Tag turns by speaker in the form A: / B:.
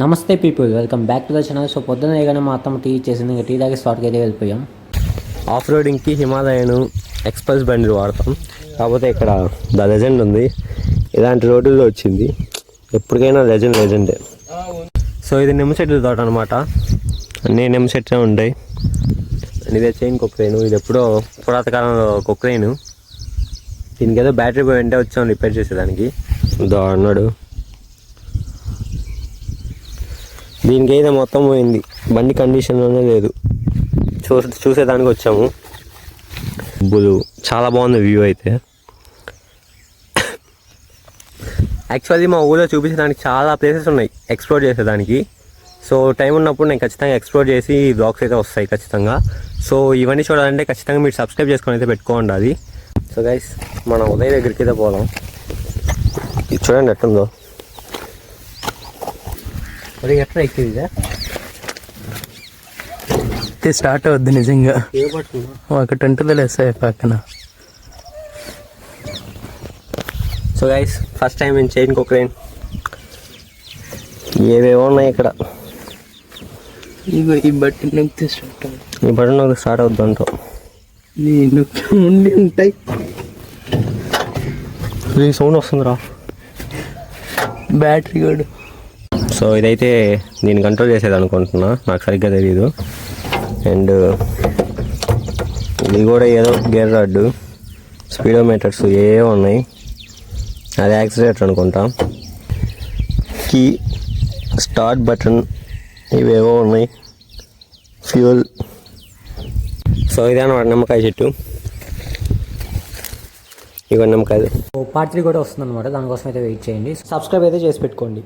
A: నమస్తే people, welcome back to the channel. So పొద్దున వేయగానే మా అత్తమ్మ టీ ఇచ్చేసింది. ఇంకా టీ తాగి స్పాట్కి అయితే వెళ్ళిపోయాం.
B: ఆఫ్ రోడింగ్కి హిమాలయన్ ఎక్స్ప్రెస్ బండి వాడతాం. కాకపోతే ఇక్కడ ద లెజెండ్ ఉంది, ఇలాంటి రోడ్డుల్లో వచ్చింది. ఎప్పటికైనా లెజెండే. సో ఇది నిమ్మ చెట్ల తోట అనమాట. అన్నీ నిమ్మ చెట్లే ఉంటాయి. ఇదే చైన్ కొక్రైను. ఇది ఎప్పుడో పురాతకాలంలో కొక్రైను. దీనికి ఏదో బ్యాటరీ పోయి వెంటే వచ్చాం రిపేర్ చేసేదానికి. అన్నాడు దీనికి అయితే మొత్తం పోయింది, బండి కండిషన్లోనే లేదు. చూసేదానికి వచ్చాము. బులు చాలా బాగుంది వ్యూ అయితే. యాక్చువల్లీ మా ఊళ్ళో చూపించడానికి చాలా ప్లేసెస్ ఉన్నాయి ఎక్స్ప్లోర్ చేసేదానికి. సో టైం ఉన్నప్పుడు నేను ఖచ్చితంగా ఎక్స్ప్లోర్ చేసి బ్లాగ్స్ అయితే వస్తాయి ఖచ్చితంగా. సో ఇవన్నీ చూడాలంటే ఖచ్చితంగా మీరు సబ్స్క్రైబ్ చేసుకొని అయితే పెట్టుకోండి అది. సో గైస్, మనం ఉదయం దగ్గరికి అయితే పోదాం. ఇది చూడండి ఎట్టుందో.
A: మరి ఎట్లా ఎక్కిందా
C: స్టార్ట్ అవుద్ది నిజంగా. ఒక టెంట్లో వేస్తాయి పక్కన.
B: సో గైస్, ఫస్ట్ టైం నేను చైన్ కొక్రైన్. ఏవేవో ఉన్నాయి ఇక్కడ.
C: ఈ బట్టి నొక్కితే స్టార్ట్ అవుతుంది.
B: ఈ బటన్ నొక్కి స్టార్ట్ అవుద్ది అంటావు.
C: ఉండి ఉంటాయి.
B: సౌండ్ వస్తుందిరా,
C: బ్యాటరీ కూడా.
B: సో ఇదైతే దీన్ని కంట్రోల్ చేసేది అనుకుంటున్నా, నాకు సరిగ్గా తెలియదు. అండ్ ఇది కూడా ఏదో గేర్ రాడ్, స్పీడోమీటర్స్ ఏవో ఉన్నాయి. అది యాక్సిలేటర్ అనుకుంటా. కీ, స్టార్ట్ బటన్ ఇవేవో ఉన్నాయి. ఫ్యూల్. సో ఇదే అన్నమాట నిమ్మకాయ చెట్టు. ఇవన్నీ నిమ్మకాయలు.
A: పార్ట్ 3 కూడా వస్తుంది అనమాట. దానికోసం అయితే వెయిట్ చేయండి. సబ్స్క్రైబ్ అయితే చేసి పెట్టుకోండి.